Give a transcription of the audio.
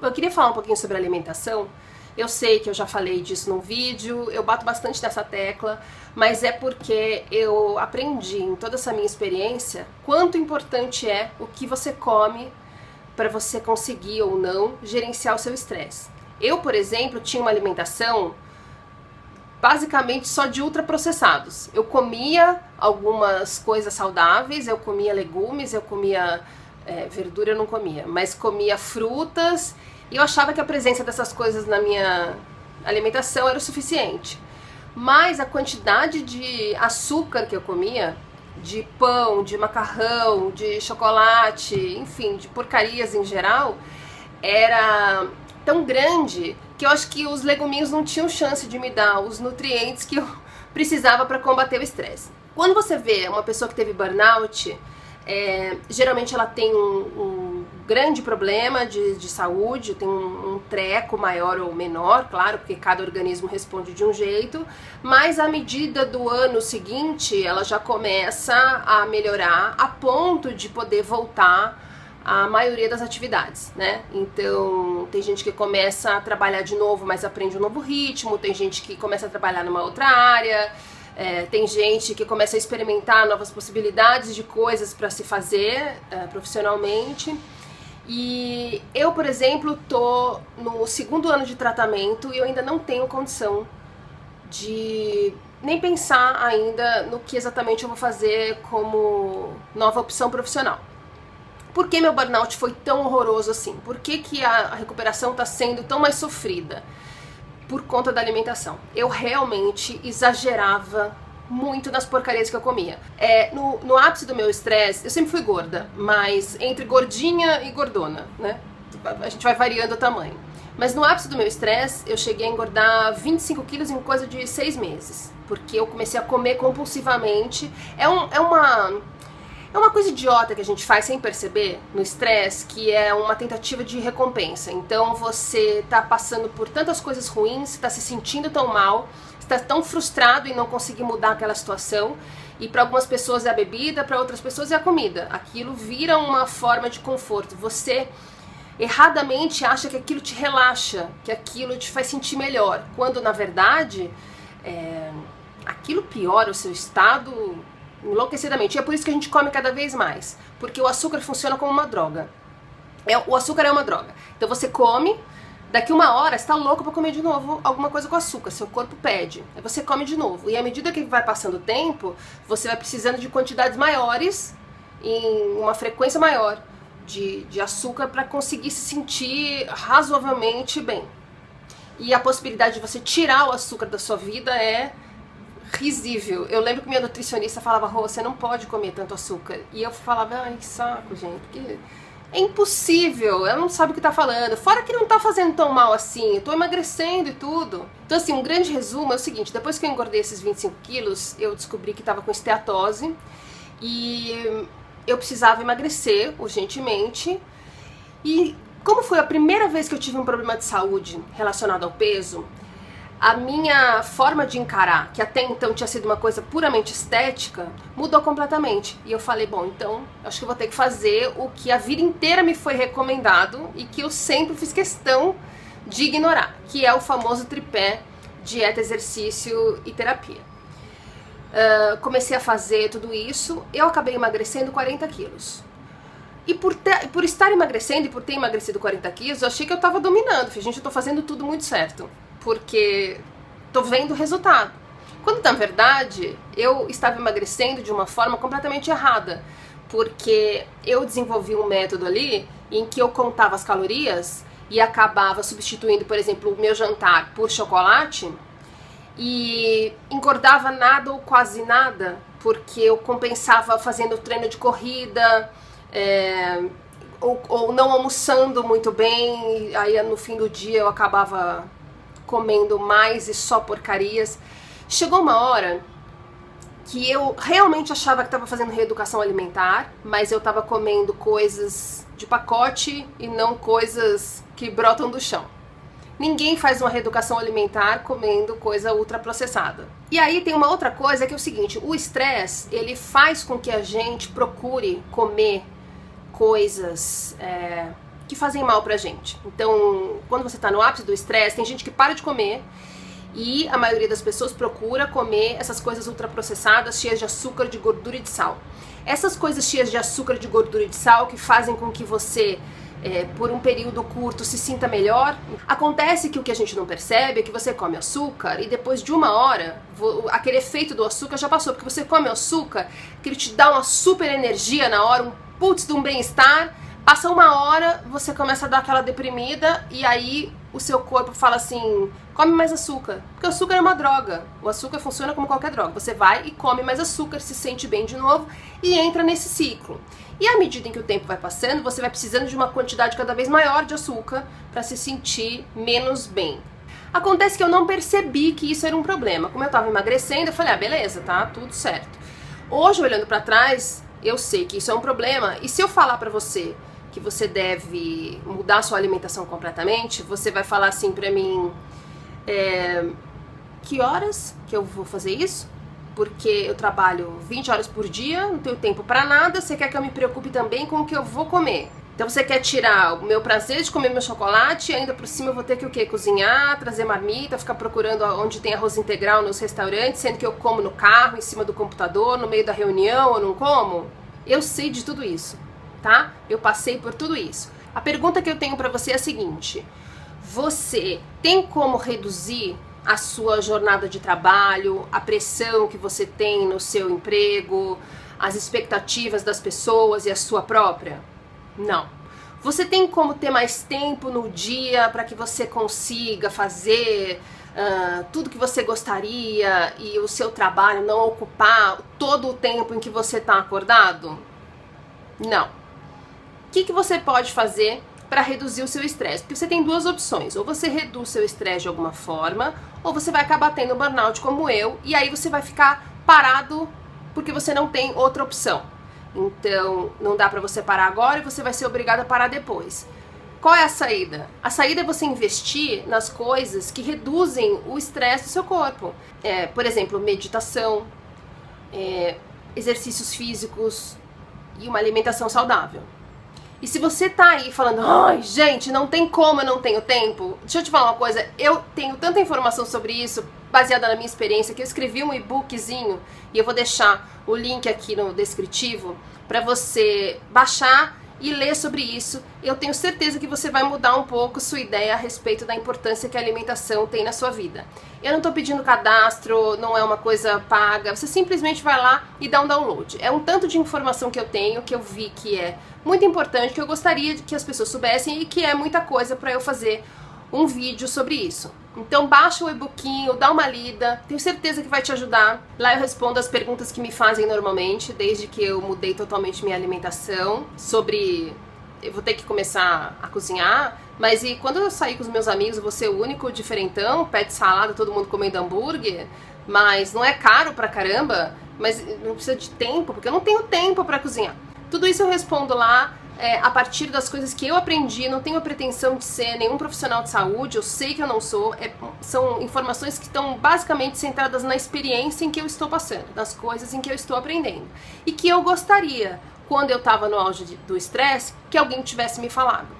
Eu queria falar um pouquinho sobre alimentação. Eu sei que eu já falei disso num vídeo, eu bato bastante nessa tecla, mas é porque eu aprendi em toda essa minha experiência quanto importante é o que você come para você conseguir ou não gerenciar o seu estresse. Eu, por exemplo, tinha uma alimentação basicamente só de ultraprocessados. Eu comia algumas coisas saudáveis, eu comia legumes, eu comia verdura, eu não comia, mas comia frutas, e eu achava que a presença dessas coisas na minha alimentação era o suficiente. Mas a quantidade de açúcar que eu comia, de pão, de macarrão, de chocolate, enfim, de porcarias em geral, era tão grande que eu acho que os leguminhos não tinham chance de me dar os nutrientes que eu precisava para combater o estresse. Quando você vê uma pessoa que teve burnout, geralmente ela tem um grande problema de saúde, tem um treco maior ou menor, claro, porque cada organismo responde de um jeito, mas à medida do ano seguinte ela já começa a melhorar a ponto de poder voltar a maioria das atividades, né? Então, tem gente que começa a trabalhar de novo, mas aprende um novo ritmo, tem gente que começa a trabalhar numa outra área, tem gente que começa a experimentar novas possibilidades de coisas para se fazer profissionalmente. E eu, por exemplo, tô no 2º ano de tratamento e eu ainda não tenho condição de nem pensar ainda no que exatamente eu vou fazer como nova opção profissional. Por que meu burnout foi tão horroroso assim? Por que a recuperação está sendo tão mais sofrida? Por conta da alimentação. Eu realmente exagerava muito nas porcarias que eu comia. No ápice do meu estresse, eu sempre fui gorda, mas entre gordinha e gordona, né? A gente vai variando o tamanho. Mas no ápice do meu estresse, eu cheguei a engordar 25 quilos em coisa de 6 meses. Porque eu comecei a comer compulsivamente. É uma coisa idiota que a gente faz sem perceber no estresse, que é uma tentativa de recompensa. Então você tá passando por tantas coisas ruins, você tá se sentindo tão mal, você tá tão frustrado em não conseguir mudar aquela situação, e para algumas pessoas é a bebida, para outras pessoas é a comida. Aquilo vira uma forma de conforto. Você erradamente acha que aquilo te relaxa, que aquilo te faz sentir melhor, quando na verdade aquilo piora o seu estado enlouquecidamente. E é por isso que a gente come cada vez mais, porque o açúcar funciona como uma droga. O açúcar é uma droga. Então você come, daqui uma hora você tá louco pra comer de novo alguma coisa com açúcar, seu corpo pede, aí você come de novo. E à medida que vai passando o tempo, você vai precisando de quantidades maiores, em uma frequência maior de açúcar, para conseguir se sentir razoavelmente bem. E a possibilidade de você tirar o açúcar da sua vida é risível. Eu lembro que minha nutricionista falava: Rô, você não pode comer tanto açúcar. E eu falava: ai, que saco, gente, porque é impossível, ela não sabe o que tá falando. Fora que não tá fazendo tão mal assim, eu tô emagrecendo e tudo. Então assim, um grande resumo é o seguinte: depois que eu engordei esses 25 quilos, eu descobri que tava com esteatose e eu precisava emagrecer urgentemente. E como foi a primeira vez que eu tive um problema de saúde relacionado ao peso, a minha forma de encarar, que até então tinha sido uma coisa puramente estética, mudou completamente. E eu falei: bom, então acho que eu vou ter que fazer o que a vida inteira me foi recomendado e que eu sempre fiz questão de ignorar, que é o famoso tripé: dieta, exercício e terapia. Comecei a fazer tudo isso, eu acabei emagrecendo 40 quilos. E por estar emagrecendo e por ter emagrecido 40 quilos, eu achei que eu tava dominando. Falei: gente, eu tô fazendo tudo muito certo, porque tô vendo o resultado. Quando na verdade eu estava emagrecendo de uma forma completamente errada, porque eu desenvolvi um método ali em que eu contava as calorias e acabava substituindo, por exemplo, o meu jantar por chocolate, e engordava nada ou quase nada, porque eu compensava fazendo treino de corrida, ou não almoçando muito bem, e aí no fim do dia eu acabava comendo mais e só porcarias. Chegou uma hora que eu realmente achava que estava fazendo reeducação alimentar, mas eu estava comendo coisas de pacote e não coisas que brotam do chão. Ninguém faz uma reeducação alimentar comendo coisa ultraprocessada. E aí tem uma outra coisa que é o seguinte: o estresse, ele faz com que a gente procure comer coisas que fazem mal pra gente. Então, quando você tá no ápice do estresse, tem gente que para de comer e a maioria das pessoas procura comer essas coisas ultraprocessadas, cheias de açúcar, de gordura e de sal. Essas coisas cheias de açúcar, de gordura e de sal que fazem com que você, por um período curto, se sinta melhor. Acontece que o que a gente não percebe é que você come açúcar e depois de uma hora, aquele efeito do açúcar já passou, porque você come açúcar, que ele te dá uma super energia na hora, um putz de um bem-estar. Passa uma hora, você começa a dar aquela deprimida e aí o seu corpo fala assim, come mais açúcar. Porque o açúcar é uma droga. O açúcar funciona como qualquer droga. Você vai e come mais açúcar, se sente bem de novo e entra nesse ciclo. E à medida em que o tempo vai passando, você vai precisando de uma quantidade cada vez maior de açúcar para se sentir menos bem. Acontece que eu não percebi que isso era um problema. Como eu estava emagrecendo, eu falei, beleza, tá tudo certo. Hoje, olhando para trás, eu sei que isso é um problema. E se eu falar para você que você deve mudar sua alimentação completamente, você vai falar assim pra mim, que horas que eu vou fazer isso? Porque eu trabalho 20 horas por dia, não tenho tempo pra nada, você quer que eu me preocupe também com o que eu vou comer. Então você quer tirar o meu prazer de comer meu chocolate e ainda por cima eu vou ter que o quê? Cozinhar, trazer marmita, ficar procurando onde tem arroz integral nos restaurantes, sendo que eu como no carro, em cima do computador, no meio da reunião, eu não como? Eu sei de tudo isso. Tá? Eu passei por tudo isso. A pergunta que eu tenho pra você é a seguinte: você tem como reduzir a sua jornada de trabalho, a pressão que você tem no seu emprego, as expectativas das pessoas e a sua própria? Não. Você tem como ter mais tempo no dia para que você consiga fazer tudo que você gostaria e o seu trabalho não ocupar todo o tempo em que você está acordado? Não. O que você pode fazer para reduzir o seu estresse? Porque você tem duas opções, ou você reduz seu estresse de alguma forma, ou você vai acabar tendo um burnout como eu, e aí você vai ficar parado porque você não tem outra opção. Então, não dá para você parar agora e você vai ser obrigado a parar depois. Qual é a saída? A saída é você investir nas coisas que reduzem o estresse do seu corpo. Por exemplo, meditação, exercícios físicos e uma alimentação saudável. E se você tá aí falando, ai gente, não tem como, eu não tenho tempo. Deixa eu te falar uma coisa, eu tenho tanta informação sobre isso, baseada na minha experiência, que eu escrevi um e-bookzinho, e eu vou deixar o link aqui no descritivo, pra você baixar e ler sobre isso. Eu tenho certeza que você vai mudar um pouco sua ideia a respeito da importância que a alimentação tem na sua vida. Eu não tô pedindo cadastro, não é uma coisa paga, você simplesmente vai lá e dá um download. É um tanto de informação que eu tenho, que eu vi que é muito importante, que eu gostaria que as pessoas soubessem e que é muita coisa para eu fazer um vídeo sobre isso. Então baixa o e-bookinho, dá uma lida, tenho certeza que vai te ajudar. Lá eu respondo as perguntas que me fazem normalmente, desde que eu mudei totalmente minha alimentação, sobre eu vou ter que começar a cozinhar, mas e quando eu sair com os meus amigos, eu vou ser o único diferentão, pede salada, todo mundo comendo hambúrguer, mas não é caro pra caramba, mas não precisa de tempo, porque eu não tenho tempo pra cozinhar. Tudo isso eu respondo lá a partir das coisas que eu aprendi, não tenho a pretensão de ser nenhum profissional de saúde, eu sei que eu não sou, são informações que estão basicamente centradas na experiência em que eu estou passando, nas coisas em que eu estou aprendendo. E que eu gostaria, quando eu estava no auge do estresse, que alguém tivesse me falado.